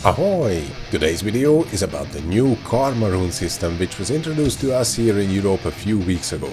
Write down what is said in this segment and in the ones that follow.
Ahoy! Today's video is about the new Karma Rune system which was introduced to us here in Europe a few weeks ago.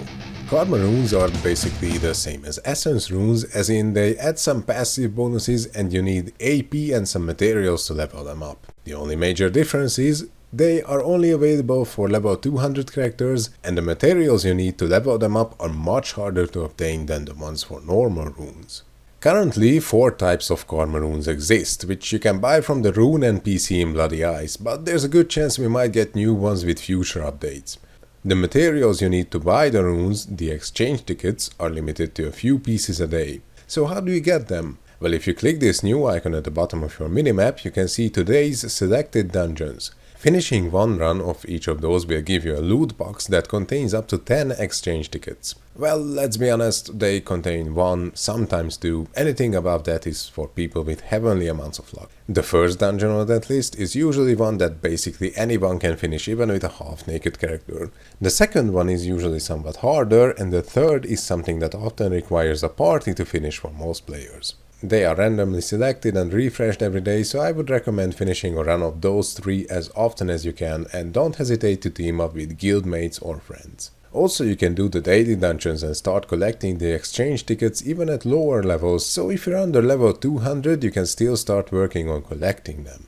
Karma Runes are basically the same as Essence Runes, as in they add some passive bonuses and you need AP and some materials to level them up. The only major difference is they are only available for level 200 characters, and the materials you need to level them up are much harder to obtain than the ones for normal runes. Currently, 4 types of Karma Runes exist, which you can buy from the Rune NPC in Bloody Ice, but there's a good chance we might get new ones with future updates. The materials you need to buy the runes, the exchange tickets, are limited to a few pieces a day. So how do you get them? Well, if you click this new icon at the bottom of your minimap, you can see today's selected dungeons. Finishing one run of each of those will give you a loot box that contains up to 10 exchange tickets. Well, let's be honest, they contain 1, sometimes 2, anything above that is for people with heavenly amounts of luck. The first dungeon on that list is usually one that basically anyone can finish even with a half-naked character. The second one is usually somewhat harder, and the third is something that often requires a party to finish for most players. They are randomly selected and refreshed every day, so I would recommend finishing a run of those 3 as often as you can, and don't hesitate to team up with guildmates or friends. Also, you can do the daily dungeons and start collecting the exchange tickets even at lower levels, so if you're under level 200 you can still start working on collecting them.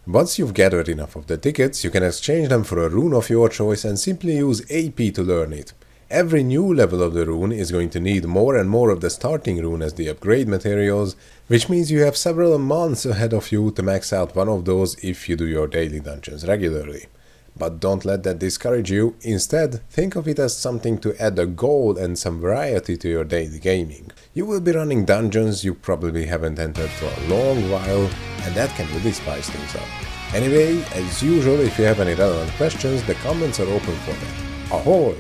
Once you've gathered enough of the tickets, you can exchange them for a rune of your choice and simply use AP to learn it. Every new level of the rune is going to need more and more of the starting rune as the upgrade materials, which means you have several months ahead of you to max out one of those if you do your daily dungeons regularly. But don't let that discourage you. Instead, think of it as something to add a goal and some variety to your daily gaming. You will be running dungeons you probably haven't entered for a long while, and that can really spice things up. Anyway, as usual, if you have any relevant questions, the comments are open for them. Ahoy!